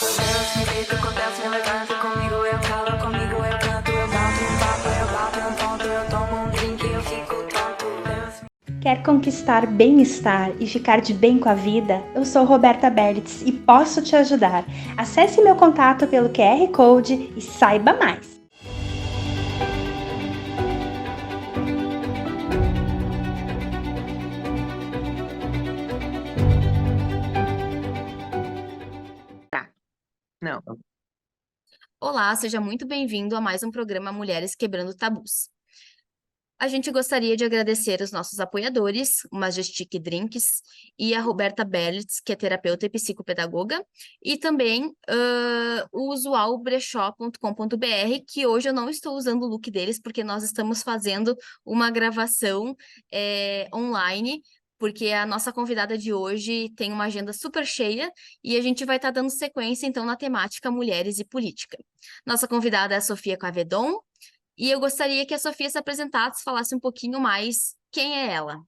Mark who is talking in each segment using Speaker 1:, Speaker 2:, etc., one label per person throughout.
Speaker 1: Deus me deita, com Deus me levanta, comigo eu calo, comigo eu canto, eu bato um papo, eu bato um ponto, eu tomo um drink, eu fico tonto.
Speaker 2: Quer conquistar bem-estar e ficar de bem com a vida? Eu sou Roberta Berlitz e posso te ajudar. Acesse meu contato pelo QR Code e saiba mais.
Speaker 3: Não.
Speaker 4: Olá, seja muito bem-vindo a mais um programa Mulheres Quebrando Tabus. A gente gostaria de agradecer os nossos apoiadores, o Majestic Drinks e a Roberta Berlitz, que é terapeuta e psicopedagoga, e também o usualbrechó.com.br, que hoje eu não estou usando o look deles, porque nós estamos fazendo uma gravação online, porque a nossa convidada de hoje tem uma agenda super cheia e a gente vai estar dando sequência, então, na temática Mulheres e Política. Nossa convidada é a Sofia Cavedon, e eu gostaria que a Sofia se apresentasse, falasse um pouquinho mais quem é ela.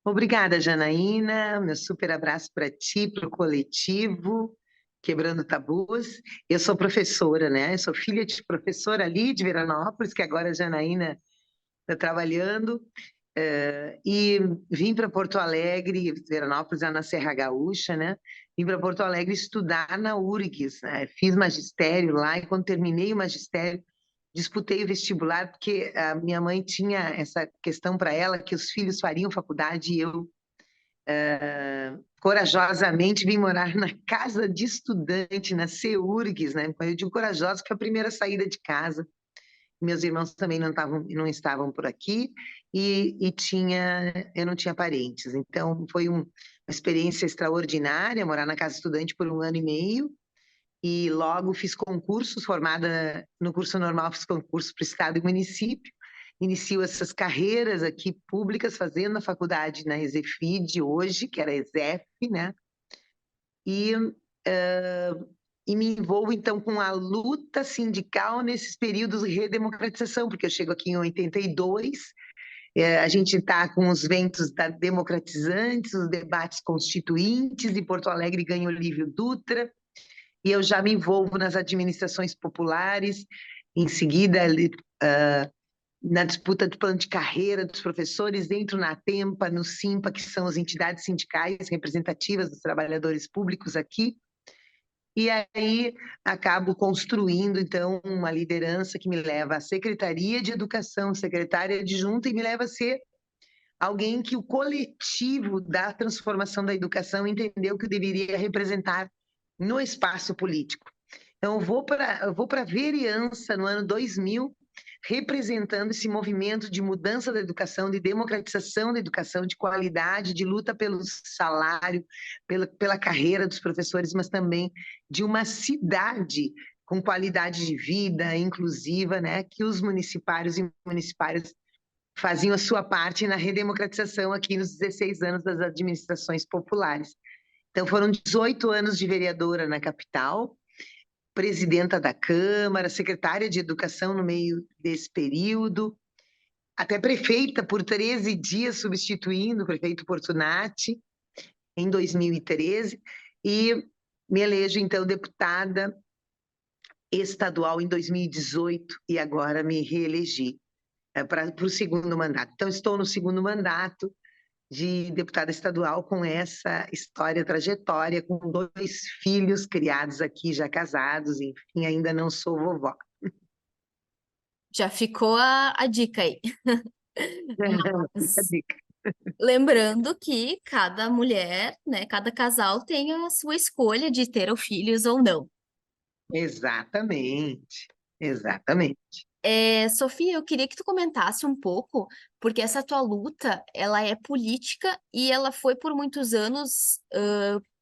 Speaker 3: Obrigada, Janaína. Meu super abraço para ti, para o coletivo Quebrando Tabus. Eu sou professora, né? Eu sou filha de professora ali de Veranópolis, que agora a Janaína está trabalhando. E vim para Porto Alegre, Veranópolis é na Serra Gaúcha, né? Vim para Porto Alegre estudar na URGS, né? Fiz magistério lá e quando terminei o magistério, disputei o vestibular porque a minha mãe tinha essa questão para ela que os filhos fariam faculdade e eu corajosamente vim morar na casa de estudante, na CEURGS, né? Eu digo corajosa porque foi a primeira saída de casa. Meus irmãos também não estavam por aqui eu não tinha parentes. Então, foi uma experiência extraordinária morar na casa estudante por 1 ano e meio. E logo fiz concursos, formada no curso normal, fiz concurso para o Estado e município. Inicio essas carreiras aqui públicas, fazendo a faculdade na ESEFID hoje, que era ESEF, né? E, e me envolvo, então, com a luta sindical nesses períodos de redemocratização, porque eu chego aqui em 82, a gente está com os ventos da democratizantes, os debates constituintes, e Porto Alegre ganha o Lívio Dutra, e eu já me envolvo nas administrações populares, em seguida, na disputa do plano de carreira dos professores, entro na Tempa, no Simpa, que são as entidades sindicais representativas dos trabalhadores públicos aqui, e aí acabo construindo, então, uma liderança que me leva à Secretaria de Educação, secretária adjunta, e me leva a ser alguém que o coletivo da transformação da educação entendeu que deveria representar no espaço político. Então, eu vou para a vereança no ano 2000, representando esse movimento de mudança da educação, de democratização da educação, de qualidade, de luta pelo salário, pela carreira dos professores, mas também de uma cidade com qualidade de vida inclusiva, né, que os municipários e municipárias faziam a sua parte na redemocratização aqui nos 16 anos das administrações populares. Então, foram 18 anos de vereadora na capital, presidenta da Câmara, secretária de Educação no meio desse período, até prefeita por 13 dias, substituindo o prefeito Portunati, em 2013, e me elejo, então, deputada estadual em 2018 e agora me reelegi para o segundo mandato. Então, estou no segundo mandato de deputada estadual com essa história, trajetória, com 2 filhos criados aqui, já casados, enfim, ainda não sou vovó.
Speaker 4: Já ficou a dica aí.
Speaker 3: Fica a
Speaker 4: Mas,
Speaker 3: dica.
Speaker 4: lembrando que cada mulher, né, cada casal tem a sua escolha de ter filhos ou não.
Speaker 3: Exatamente, exatamente.
Speaker 4: Sofia, eu queria que tu comentasse um pouco, porque essa tua luta, ela é política e ela foi por muitos anos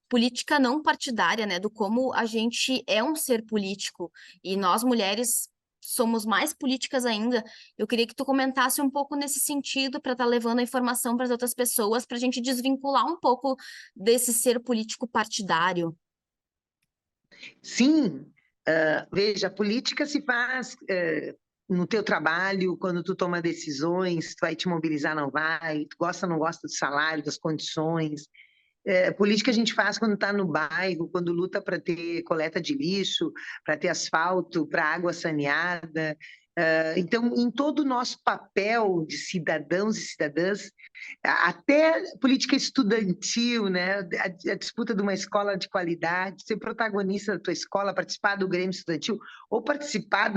Speaker 4: política não partidária, né? Do como a gente é um ser político e nós mulheres somos mais políticas ainda. Eu queria que tu comentasse um pouco nesse sentido para estar levando a informação para as outras pessoas, para a gente desvincular um pouco desse ser político partidário.
Speaker 3: Sim, veja, a política se faz no teu trabalho, quando tu toma decisões, tu vai te mobilizar, não vai, tu gosta ou não gosta do salário, das condições, política a gente faz quando está no bairro, quando luta para ter coleta de lixo, para ter asfalto, para água saneada. Então, em todo o nosso papel de cidadãos e cidadãs, até política estudantil, né? A disputa de uma escola de qualidade, ser protagonista da tua escola, participar do Grêmio Estudantil, ou participar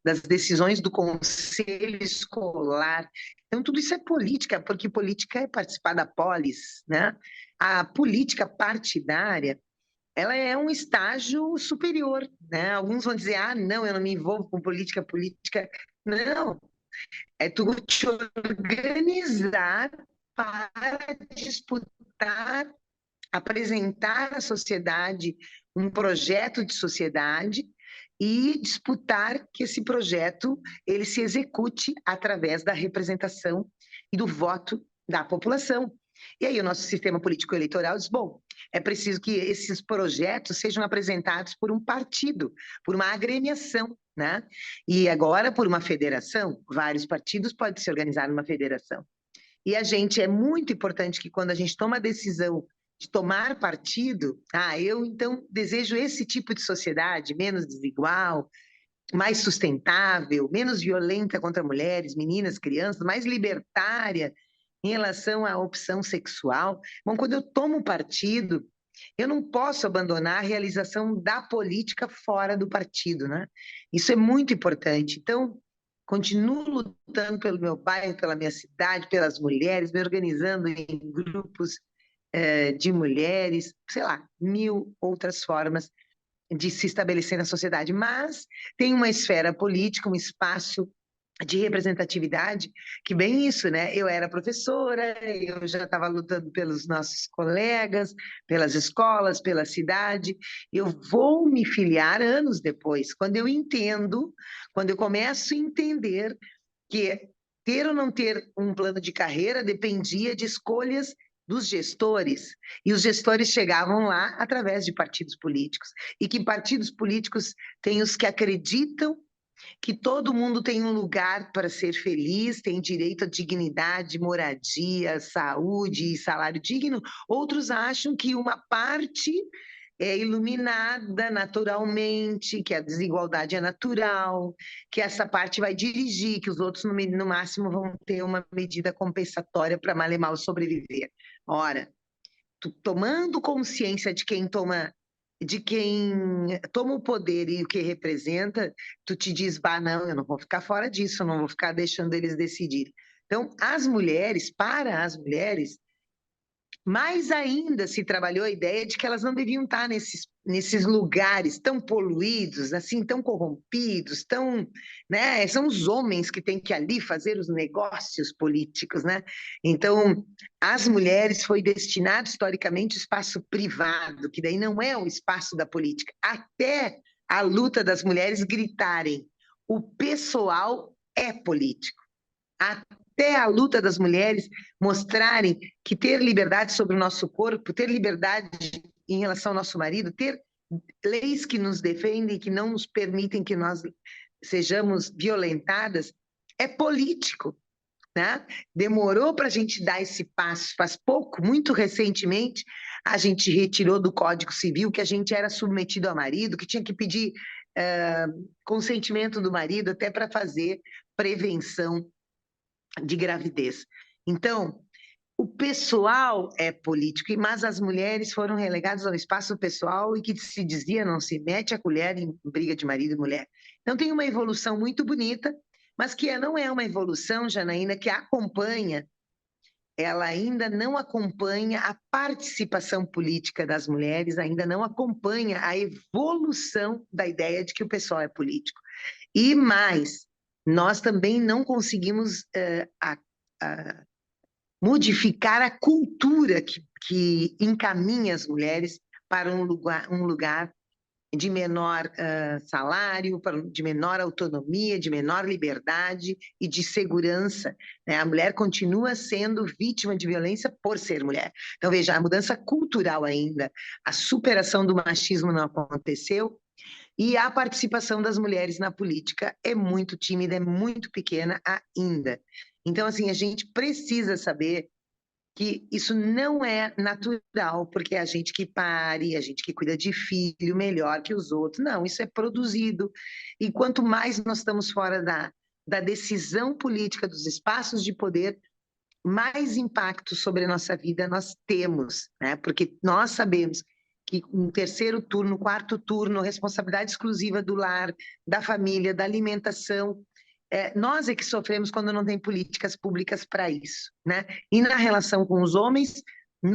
Speaker 3: das decisões do conselho escolar. Então, tudo isso é política, porque política é participar da polis, né? A política partidária, ela é um estágio superior, né? Alguns vão dizer, não, eu não me envolvo com política, política... Não, é tu te organizar para disputar, apresentar à sociedade um projeto de sociedade e disputar que esse projeto ele se execute através da representação e do voto da população. E aí o nosso sistema político eleitoral diz, bom, é preciso que esses projetos sejam apresentados por um partido, por uma agremiação, né? E agora por uma federação, vários partidos podem se organizar numa federação. E a gente, é muito importante que quando a gente toma a decisão de tomar partido, eu então desejo esse tipo de sociedade, menos desigual, mais sustentável, menos violenta contra mulheres, meninas, crianças, mais libertária em relação à opção sexual. Bom, quando eu tomo partido, eu não posso abandonar a realização da política fora do partido, né? Isso é muito importante. Então, continuo lutando pelo meu bairro, pela minha cidade, pelas mulheres, me organizando em grupos de mulheres, sei lá, 1000 outras formas de se estabelecer na sociedade. Mas tem uma esfera política, um espaço de representatividade, que bem isso, né? Eu era professora, eu já estava lutando pelos nossos colegas, pelas escolas, pela cidade. Eu vou me filiar anos depois, quando eu entendo, quando eu começo a entender que ter ou não ter um plano de carreira dependia de escolhas dos gestores, e os gestores chegavam lá através de partidos políticos, e que partidos políticos têm os que acreditam que todo mundo tem um lugar para ser feliz, tem direito à dignidade, moradia, saúde e salário digno. Outros acham que uma parte é iluminada naturalmente, que a desigualdade é natural, que essa parte vai dirigir, que os outros, no máximo, vão ter uma medida compensatória para mal e mal sobreviver. Ora, tomando consciência de quem toma o poder e o que representa, tu te diz, não, eu não vou ficar fora disso, eu não vou ficar deixando eles decidirem. Então, para as mulheres, mais ainda se trabalhou a ideia de que elas não deviam estar nesses lugares tão poluídos, assim, tão corrompidos, né? São os homens que têm que ali fazer os negócios políticos, né? Então, às mulheres foi destinado historicamente o espaço privado, que daí não é o espaço da política, até a luta das mulheres gritarem: o pessoal é político. Até a luta das mulheres mostrarem que ter liberdade sobre o nosso corpo, ter liberdade em relação ao nosso marido, ter leis que nos defendem, que não nos permitem que nós sejamos violentadas, é político, né? Demorou para a gente dar esse passo, faz pouco, muito recentemente, a gente retirou do Código Civil que a gente era submetido ao marido, que tinha que pedir consentimento do marido até para fazer prevenção de gravidez. Então, o pessoal é político, mas as mulheres foram relegadas ao espaço pessoal e que se dizia não se mete a colher em briga de marido e mulher. Então, tem uma evolução muito bonita, mas que não é uma evolução, Janaína, que acompanha, ela ainda não acompanha a participação política das mulheres, ainda não acompanha a evolução da ideia de que o pessoal é político. E mais, nós também não conseguimos modificar a cultura que encaminha as mulheres para um lugar de menor salário, de menor autonomia, de menor liberdade e de segurança, né? A mulher continua sendo vítima de violência por ser mulher. Então, veja, a mudança cultural ainda, a superação do machismo não aconteceu, e a participação das mulheres na política é muito tímida, é muito pequena ainda. Então, assim, a gente precisa saber que isso não é natural, porque é a gente que pare, a gente que cuida de filho melhor que os outros. Não, isso é produzido. E quanto mais nós estamos fora da decisão política, dos espaços de poder, mais impacto sobre a nossa vida nós temos, né? Porque nós sabemos que um terceiro turno, quarto turno, responsabilidade exclusiva do lar, da família, da alimentação, nós é que sofremos quando não tem políticas públicas para isso, né? E na relação com os homens,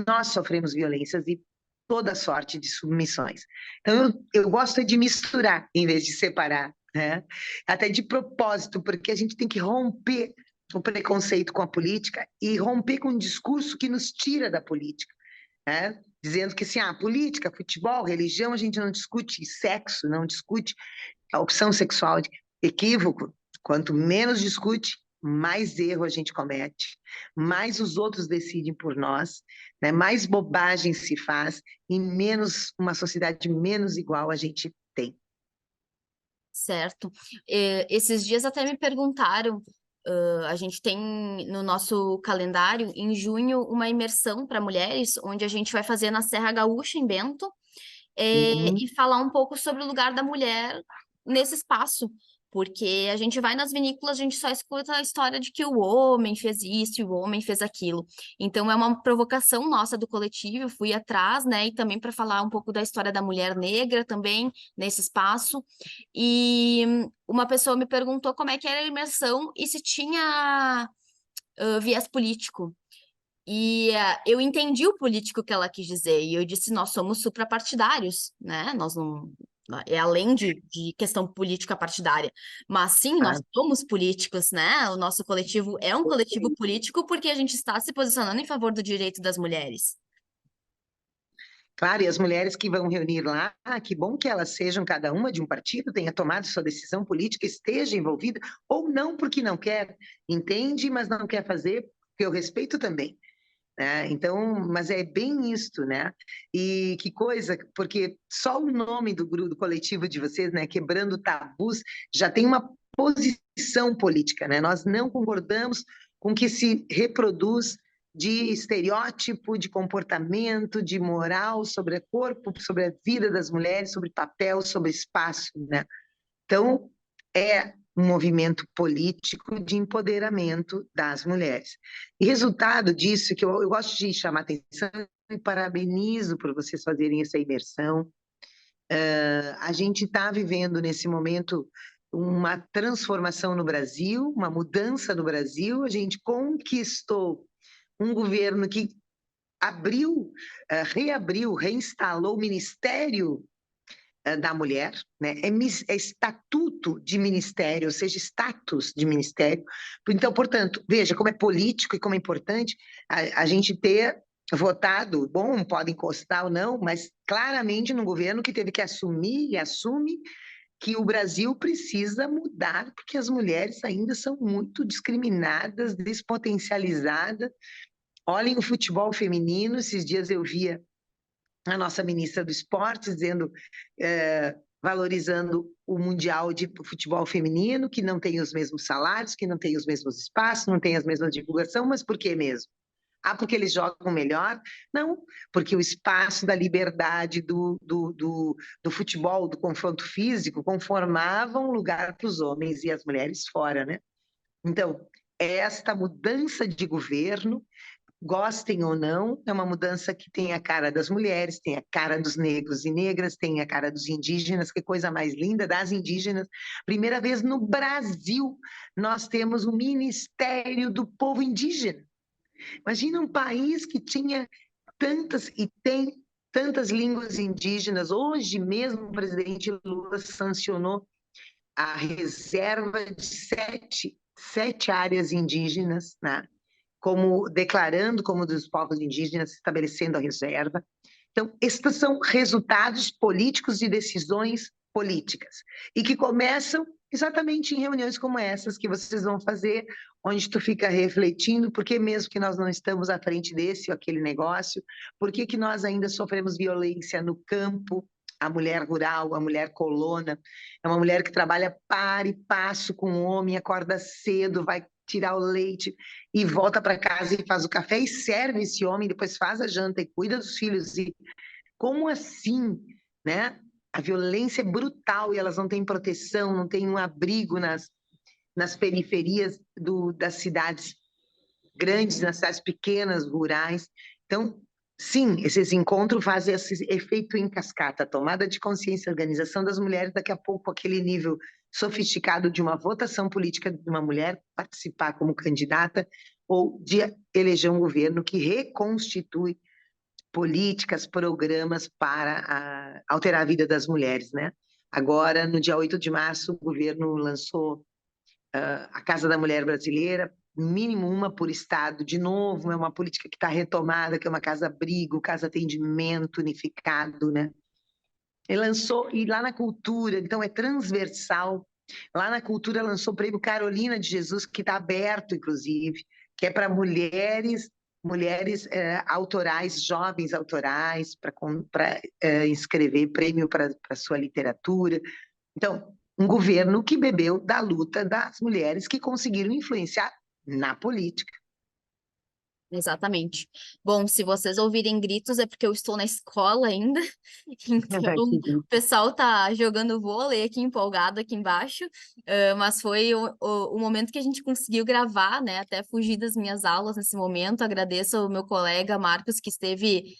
Speaker 3: nós sofremos violências e toda sorte de submissões. Então, eu gosto de misturar em vez de separar, né? Até de propósito, porque a gente tem que romper o preconceito com a política e romper com um discurso que nos tira da política, né? Dizendo que assim, política, futebol, religião, a gente não discute, sexo, não discute a opção sexual, equívoco. Quanto menos discute, mais erro a gente comete, mais os outros decidem por nós, né? Mais bobagem se faz e menos uma sociedade menos igual a gente tem.
Speaker 4: Certo. Esses dias até me perguntaram, a gente tem no nosso calendário, em junho, uma imersão para mulheres, onde a gente vai fazer na Serra Gaúcha, em Bento,
Speaker 3: Uhum.
Speaker 4: e falar um pouco sobre o lugar da mulher nesse espaço. Porque a gente vai nas vinícolas, a gente só escuta a história de que o homem fez isso e o homem fez aquilo. Então é uma provocação nossa do coletivo, eu fui atrás, né? E também para falar um pouco da história da mulher negra também nesse espaço. E uma pessoa me perguntou como é que era a imersão e se tinha viés político. E eu entendi o político que ela quis dizer, e eu disse, nós somos suprapartidários, né? Nós não... É além de questão política partidária. Mas sim, nós
Speaker 3: Ah,
Speaker 4: somos políticos, né? O nosso coletivo é um coletivo político porque a gente está se posicionando em favor do direito das mulheres.
Speaker 3: claro, e as mulheres que vão reunir lá, que bom que elas sejam cada uma de um partido, tenha tomado sua decisão política, esteja envolvida, ou não porque não quer, entende, mas não quer fazer, porque eu respeito também, né? Então, mas é bem isto, né? E que coisa, porque só o nome do grupo, do coletivo de vocês, né, Quebrando Tabus, já tem uma posição política, né? Nós não concordamos com que se reproduz de estereótipo, de comportamento, de moral sobre o corpo, sobre a vida das mulheres, sobre papel, sobre espaço, né? Então, é um movimento político de empoderamento das mulheres. E resultado disso, que eu gosto de chamar atenção e parabenizo por vocês fazerem essa imersão. A gente está vivendo nesse momento uma transformação no Brasil, uma mudança no Brasil. A gente conquistou um governo que abriu, reabriu, reinstalou o Ministério da mulher, né? É estatuto de ministério, ou seja, status de ministério. Então, portanto, veja como é político e como é importante a gente ter votado, bom, pode encostar ou não, mas claramente no governo que teve que assumir e assume que o Brasil precisa mudar, porque as mulheres ainda são muito discriminadas, despotencializadas. Olhem o futebol feminino, esses dias eu via a nossa ministra do Esporte dizendo, valorizando o Mundial de Futebol Feminino, que não tem os mesmos salários, que não tem os mesmos espaços, não tem as mesmas divulgação, mas por que mesmo? Porque eles jogam melhor? Não, porque o espaço da liberdade do futebol, do confronto físico, conformava um lugar para os homens e as mulheres fora, né? Então, esta mudança de governo, gostem ou não, é uma mudança que tem a cara das mulheres, tem a cara dos negros e negras, tem a cara dos indígenas, que coisa mais linda, das indígenas. Primeira vez no Brasil nós temos um Ministério do Povo Indígena. Imagina um país que tinha tantas e tem tantas línguas indígenas. Hoje mesmo o presidente Lula sancionou a reserva de sete áreas indígenas, né? Como declarando como dos povos indígenas, estabelecendo a reserva. Então, estes são resultados políticos de decisões políticas e que começam exatamente em reuniões como essas que vocês vão fazer, onde tu fica refletindo por que mesmo que nós não estamos à frente desse ou aquele negócio, por que nós ainda sofremos violência no campo, a mulher rural, a mulher colona, é uma mulher que trabalha par e passo com o homem, acorda cedo, vai tirar o leite e volta para casa e faz o café e serve esse homem, depois faz a janta e cuida dos filhos. E como assim, né? A violência é brutal e elas não têm proteção, não têm um abrigo nas periferias das cidades grandes, nas cidades pequenas, rurais. Então, sim, esses encontros fazem esse efeito em cascata, tomada de consciência, organização das mulheres, daqui a pouco aquele nível sofisticado de uma votação política de uma mulher participar como candidata ou de eleger um governo que reconstitui políticas, programas para alterar a vida das mulheres, né? Agora, no dia 8 de março, o governo lançou a Casa da Mulher Brasileira, mínimo uma por estado, de novo, é uma política que está retomada, que é uma casa-abrigo, casa-atendimento unificado, né? Ele lançou, e lá na cultura, então é transversal, lá na cultura lançou o prêmio Carolina de Jesus, que está aberto, inclusive, que é para mulheres autorais, jovens autorais, para inscrever prêmio para sua literatura. Então, um governo que bebeu da luta das mulheres que conseguiram influenciar na política.
Speaker 4: Exatamente. Bom, se vocês ouvirem gritos é porque eu estou na escola ainda, então o pessoal tá jogando vôlei aqui empolgado aqui embaixo, mas foi o momento que a gente conseguiu gravar, né? Até fugir das minhas aulas nesse momento. Agradeço ao meu colega Marcos que esteve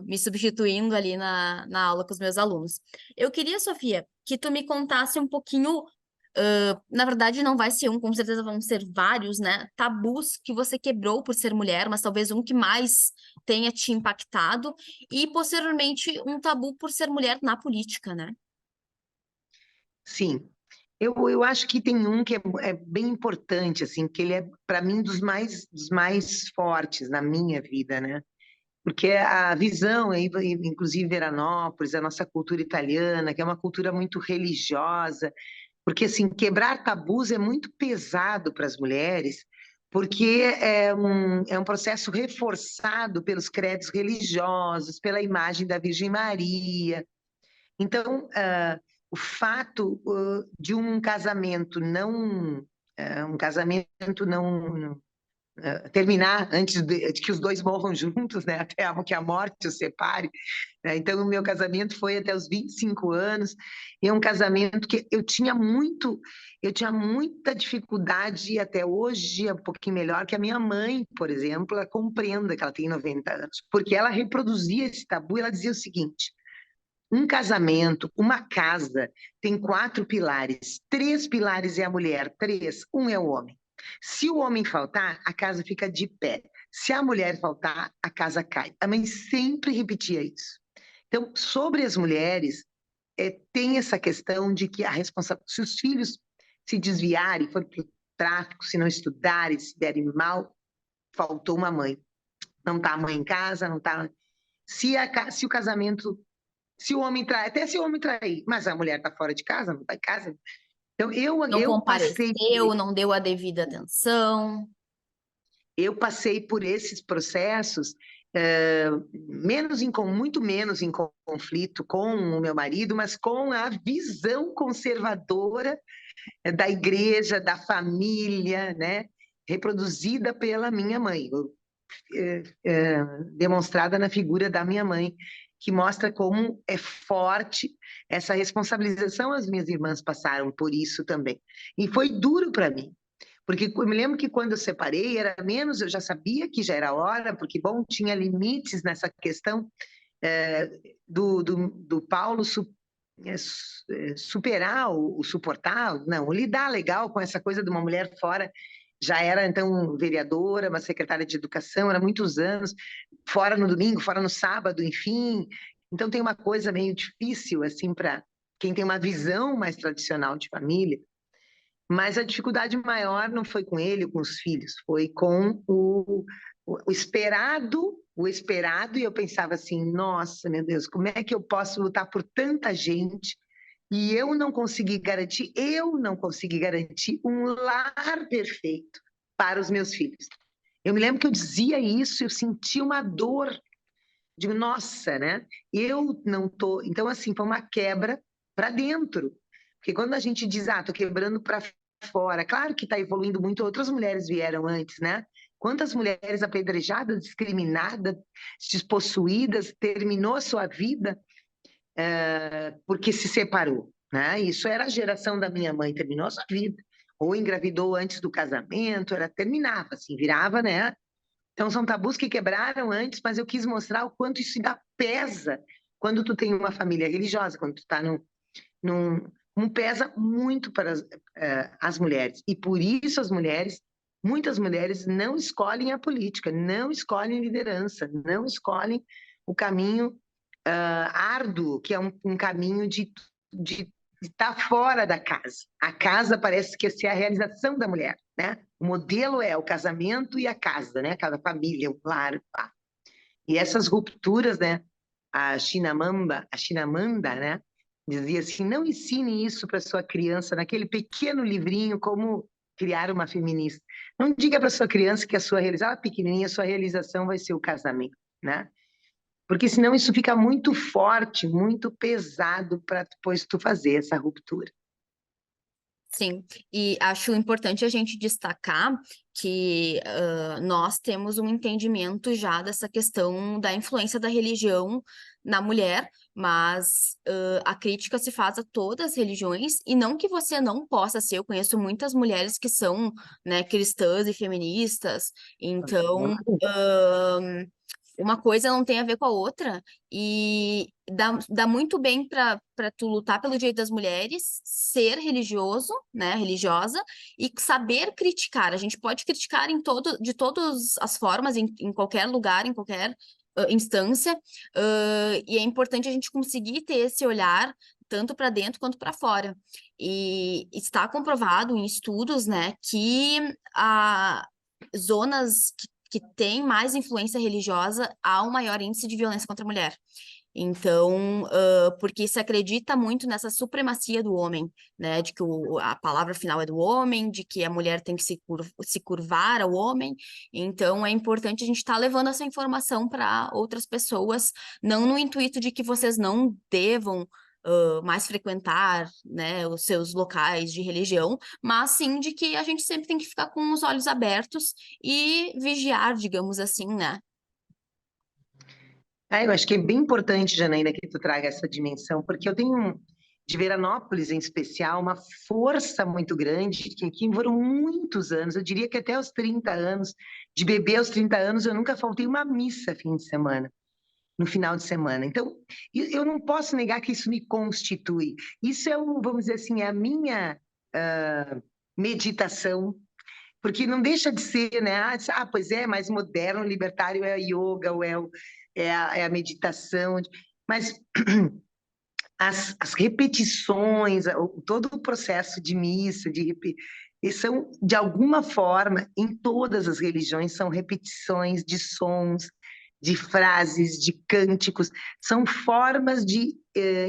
Speaker 4: me substituindo ali na aula com os meus alunos. Eu queria, Sofia, que tu me contasse um pouquinho. Na verdade, não vai ser um, com certeza vão ser vários, né? Tabus que você quebrou por ser mulher, mas talvez um que mais tenha te impactado, e posteriormente um tabu por ser mulher na política, né?
Speaker 3: Sim, eu acho que tem um que é bem importante, assim, que ele é, para mim, dos mais fortes na minha vida, né? Porque a visão, inclusive Veranópolis, a nossa cultura italiana, que é uma cultura muito religiosa, porque, assim, quebrar tabus é muito pesado para as mulheres, porque é um processo reforçado pelos credos religiosos, pela imagem da Virgem Maria. Então, o fato de um casamento não terminar antes de que os dois morram juntos, né? Até que a morte os separe, né? Então, o meu casamento foi até os 25 anos, e é um casamento que eu tinha muita dificuldade, até hoje é um pouquinho melhor, que a minha mãe, por exemplo, ela compreenda que ela tem 90 anos, porque ela reproduzia esse tabu, ela dizia o seguinte: um casamento, uma casa, tem 4 pilares. 3 pilares é a mulher, 3, um é o homem. Se o homem faltar, a casa fica de pé. Se a mulher faltar, a casa cai. A mãe sempre repetia isso. Então, sobre as mulheres, tem essa questão de que se os filhos se desviarem, forem para o tráfico, se não estudarem, se derem mal, faltou uma mãe. Não está a mãe em casa, não está. Se o casamento. Se o homem trai, até se o homem trair, mas a mulher está fora de casa, não está em casa. Então,
Speaker 4: Não
Speaker 3: eu passei
Speaker 4: compareceu, não deu a devida atenção.
Speaker 3: Eu passei por esses processos muito menos em conflito com o meu marido, mas com a visão conservadora da igreja, da família, né? Reproduzida pela minha mãe, demonstrada na figura da minha mãe, que mostra como é forte essa responsabilização. As minhas irmãs passaram por isso também. E foi duro para mim, porque eu me lembro que quando eu separei, era menos, eu já sabia que já era hora, porque, bom, tinha limites nessa questão do Paulo superar o suportar, não, lidar legal com essa coisa de uma mulher fora. Já era, então, vereadora, uma secretária de educação, era muitos anos, fora no domingo, fora no sábado, enfim. Então, tem uma coisa meio difícil, assim, para quem tem uma visão mais tradicional de família. Mas a dificuldade maior não foi com ele ou com os filhos, foi com o esperado, e eu pensava assim, nossa, meu Deus, como é que eu posso lutar por tanta gente e eu não consegui garantir um lar perfeito para os meus filhos. Eu me lembro que eu dizia isso, eu sentia uma dor, digo, nossa, né? Eu não tô... Então, assim, foi uma quebra para dentro. Porque quando a gente diz, tô quebrando para fora. Claro que está evoluindo muito, outras mulheres vieram antes, né? Quantas mulheres apedrejadas, discriminadas, despossuídas, terminou a sua vida porque se separou, né? Isso era a geração da minha mãe, terminou a sua vida. Ou engravidou antes do casamento, terminava, assim, virava, né? Então, são tabus que quebraram antes, mas eu quis mostrar o quanto isso ainda pesa quando tu tem uma família religiosa, quando tu está num pesa muito para as mulheres. E por isso muitas mulheres não escolhem a política, não escolhem liderança, não escolhem o caminho árduo, que é um caminho de estar fora da casa. A casa parece que é a realização da mulher, né? O modelo é o casamento e a casa, né? Cada família, o lar. Pá. E essas rupturas, né? A Chinamanda, né? Dizia assim, não ensine isso para sua criança naquele pequeno livrinho como criar uma feminista. Não diga para sua criança que a sua realização, pequenininha, a sua realização vai ser o casamento, né? Porque senão isso fica muito forte, muito pesado para depois tu fazer essa ruptura.
Speaker 4: Sim, e acho importante a gente destacar que nós temos um entendimento já dessa questão da influência da religião na mulher, mas a crítica se faz a todas as religiões, e não que você não possa ser, eu conheço muitas mulheres que são, né, cristãs e feministas, então uma coisa não tem a ver com a outra, e dá muito bem para tu lutar pelo direito das mulheres, ser religioso, né, religiosa, e saber criticar. A gente pode criticar de todas as formas, em qualquer lugar, em qualquer instância, e é importante a gente conseguir ter esse olhar tanto para dentro quanto para fora. E está comprovado em estudos, né, que a zonas que têm mais influência religiosa há um maior índice de violência contra a mulher. Então, porque se acredita muito nessa supremacia do homem, né? De que a palavra final é do homem, de que a mulher tem que se curvar ao homem. Então, é importante a gente estar levando essa informação para outras pessoas, não no intuito de que vocês não devam mais frequentar, né, os seus locais de religião, mas sim de que a gente sempre tem que ficar com os olhos abertos e vigiar, digamos assim, né?
Speaker 3: Eu acho que é bem importante, Janaína, que tu traga essa dimensão, porque eu tenho, de Veranópolis em especial, uma força muito grande, que foram muitos anos, eu diria que até os 30 anos, de bebê aos 30 anos, eu nunca faltei uma missa fim de semana, no final de semana. Então, eu não posso negar que isso me constitui. Isso é, vamos dizer assim, a minha meditação, porque não deixa de ser, né? Pois é, mais moderno, libertário é a yoga, ou é a meditação, mas as repetições, todo o processo de missa, são, de alguma forma, em todas as religiões, são repetições de sons, de frases, de cânticos, são formas de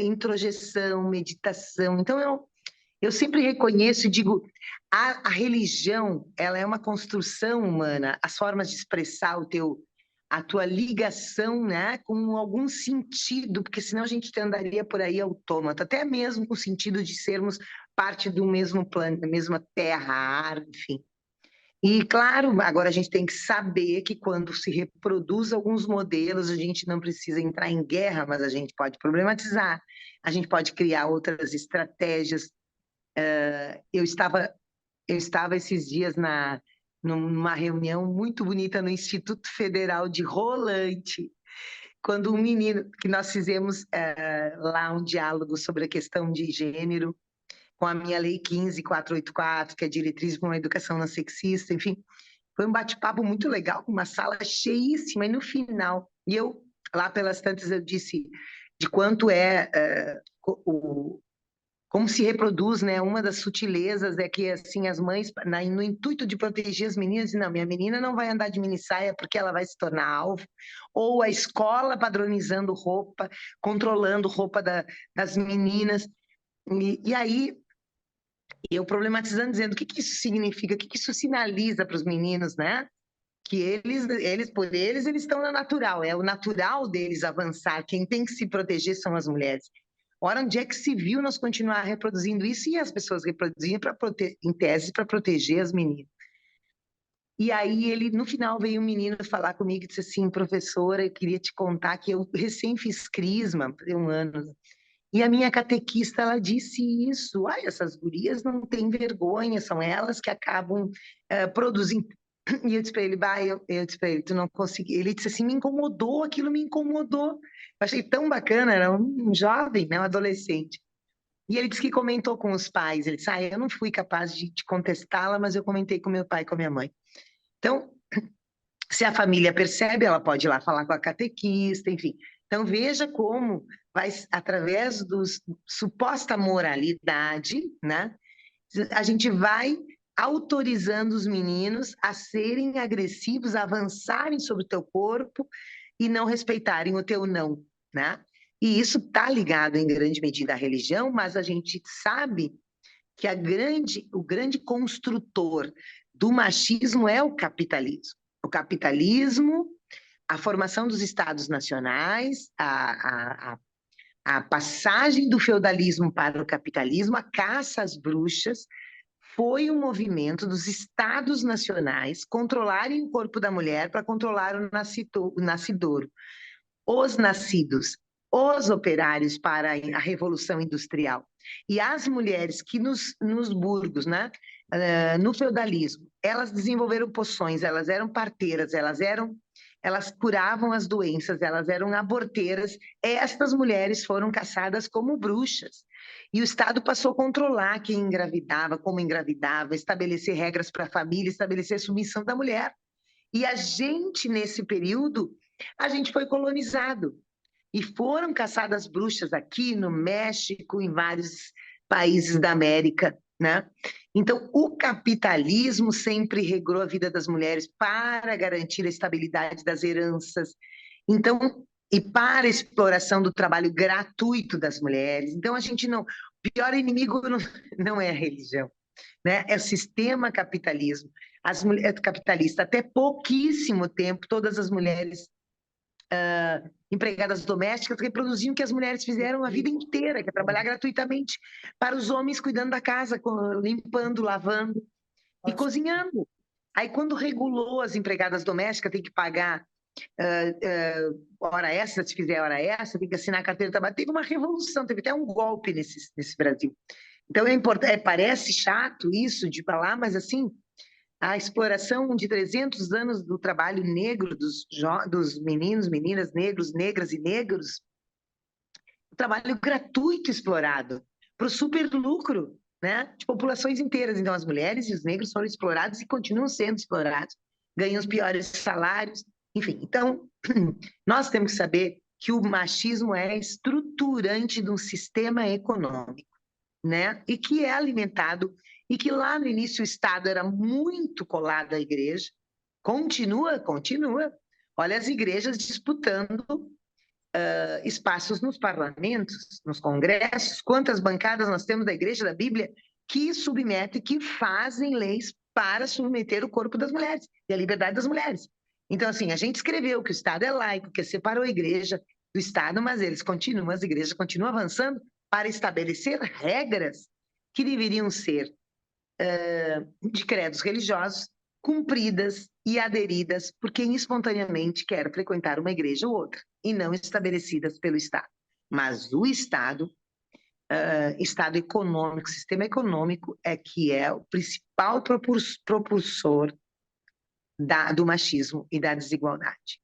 Speaker 3: introjeção, meditação. Então, eu sempre reconheço e digo, a religião, ela é uma construção humana, as formas de expressar a tua ligação, né, com algum sentido, porque senão a gente andaria por aí autômata, até mesmo com o sentido de sermos parte do mesmo plano, da mesma terra, ar, enfim. E, claro, agora a gente tem que saber que quando se reproduz alguns modelos, a gente não precisa entrar em guerra, mas a gente pode problematizar, a gente pode criar outras estratégias. Eu estava esses dias numa reunião muito bonita no Instituto Federal de Rolante, quando um menino, que nós fizemos lá um diálogo sobre a questão de gênero, com a minha Lei 15484, que é diretriz para uma educação não sexista, enfim, foi um bate-papo muito legal, uma sala cheíssima, e no final, lá pelas tantas, eu disse de quanto como se reproduz, né? Uma das sutilezas é que, assim, as mães, no intuito de proteger as meninas, dizem, não, minha menina não vai andar de minissaia porque ela vai se tornar alvo, ou a escola padronizando roupa, controlando roupa das meninas, e aí eu problematizando, dizendo o que isso significa, o que isso sinaliza para os meninos, né? Que eles estão na natural, é o natural deles avançar, quem tem que se proteger são as mulheres. Ora, onde é que se viu nós continuar reproduzindo isso e as pessoas reproduziam em tese para proteger as meninas? E aí ele, no final, veio um menino falar comigo e disse assim, professora, eu queria te contar que eu recém fiz crisma, tem um ano, e a minha catequista, ela disse isso, ai, essas gurias não têm vergonha, são elas que acabam produzindo. E eu disse para ele, bah, eu disse para ele, tu não consegui. Ele disse assim, me incomodou, aquilo me incomodou. Eu achei tão bacana, era um jovem, né, um adolescente. E ele disse que comentou com os pais, ele disse, ah, eu não fui capaz de contestá-la, mas eu comentei com meu pai e com a minha mãe. Então, se a família percebe, ela pode ir lá falar com a catequista, enfim. Então, veja como vai, através da suposta moralidade, né, a gente vai autorizando os meninos a serem agressivos, a avançarem sobre o teu corpo e não respeitarem o teu não, né? E isso está ligado em grande medida à religião, mas a gente sabe que o grande construtor do machismo é o capitalismo. O capitalismo, a formação dos estados nacionais, a passagem do feudalismo para o capitalismo, a caça às bruxas, foi um movimento dos estados nacionais controlarem o corpo da mulher para controlar o nascidouro, os nascidos, os operários para a Revolução Industrial. E as mulheres que nos burgos, né, no feudalismo, elas desenvolveram poções, elas eram parteiras, elas curavam as doenças, elas eram aborteiras. Estas mulheres foram caçadas como bruxas. E o Estado passou a controlar quem engravidava, como engravidava, estabelecer regras para a família, estabelecer a submissão da mulher. E a gente, nesse período, a gente foi colonizado. E foram caçadas bruxas aqui no México, em vários países da América, né? Então, o capitalismo sempre regrou a vida das mulheres para garantir a estabilidade das heranças. Então, e para a exploração do trabalho gratuito das mulheres. Então, a gente não... O pior inimigo não é a religião, né? É o sistema capitalismo. As mulheres capitalistas, até pouquíssimo tempo, todas as mulheres empregadas domésticas reproduziam o que as mulheres fizeram a vida inteira, que é trabalhar gratuitamente para os homens cuidando da casa, limpando, lavando e cozinhando. Aí, quando regulou as empregadas domésticas, tem que pagar hora extra, se fizer hora extra, tem que assinar a carteira de trabalho. Teve uma revolução, teve até um golpe nesse Brasil. Então, é importante, parece chato isso de falar, mas assim, a exploração de 300 anos do trabalho negro dos meninos, meninas, negros, negras e negros, o trabalho gratuito explorado para o super lucro, né, de populações inteiras. Então, as mulheres e os negros foram explorados e continuam sendo explorados, ganham os piores salários, enfim. Então, nós temos que saber que o machismo é estruturante de um sistema econômico, né, e que é alimentado, e que lá no início o Estado era muito colado à igreja, continua. Olha as igrejas disputando espaços nos parlamentos, nos congressos, quantas bancadas nós temos da igreja, da Bíblia, que submetem, que fazem leis para submeter o corpo das mulheres e a liberdade das mulheres. Então, assim, a gente escreveu que o Estado é laico, que separou a igreja do Estado, mas as igrejas continuam avançando para estabelecer regras que deveriam ser de credos religiosos cumpridas e aderidas por quem espontaneamente quer frequentar uma igreja ou outra, e não estabelecidas pelo Estado. Mas o Estado econômico, sistema econômico, que é o principal propulsor do machismo e da desigualdade.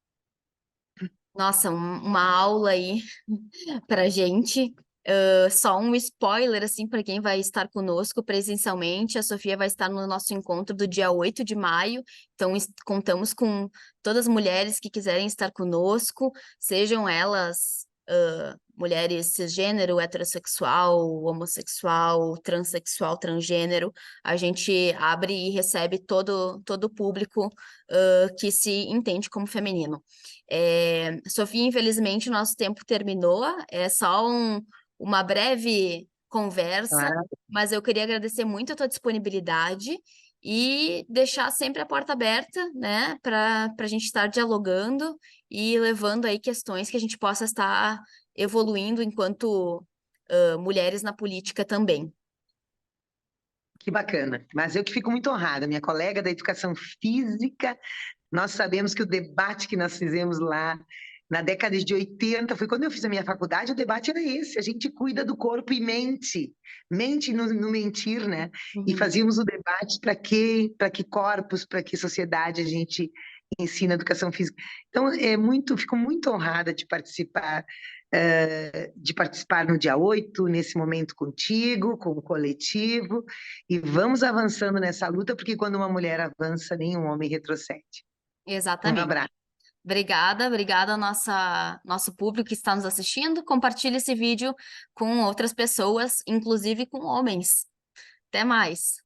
Speaker 4: Nossa, uma aula aí pra gente. Só um spoiler, assim, para quem vai estar conosco presencialmente. A Sofia vai estar no nosso encontro do dia 8 de maio. Então, contamos com todas as mulheres que quiserem estar conosco, sejam elas mulheres cisgênero, heterossexual, homossexual, transexual, transgênero. A gente abre e recebe todo o público que se entende como feminino. Sofia, infelizmente, o nosso tempo terminou. É só uma breve conversa, mas eu queria agradecer muito a tua disponibilidade e deixar sempre a porta aberta, né, para a gente estar dialogando e levando aí questões que a gente possa estar evoluindo enquanto mulheres na política também.
Speaker 3: Que bacana. Mas eu que fico muito honrada, minha colega da educação física, nós sabemos que o debate que nós fizemos lá na década de 80, foi quando eu fiz a minha faculdade, o debate era esse, a gente cuida do corpo e mente no mentir, né? E fazíamos o debate para que corpos, para que sociedade a gente ensina educação física. Então, fico muito honrada de participar no dia 8, nesse momento contigo, com o coletivo, e vamos avançando nessa luta, porque quando uma mulher avança, nenhum homem retrocede. Um
Speaker 4: Exatamente.
Speaker 3: abraço.
Speaker 4: Obrigada ao nosso público que está nos assistindo. Compartilhe esse vídeo com outras pessoas, inclusive com homens. Até mais!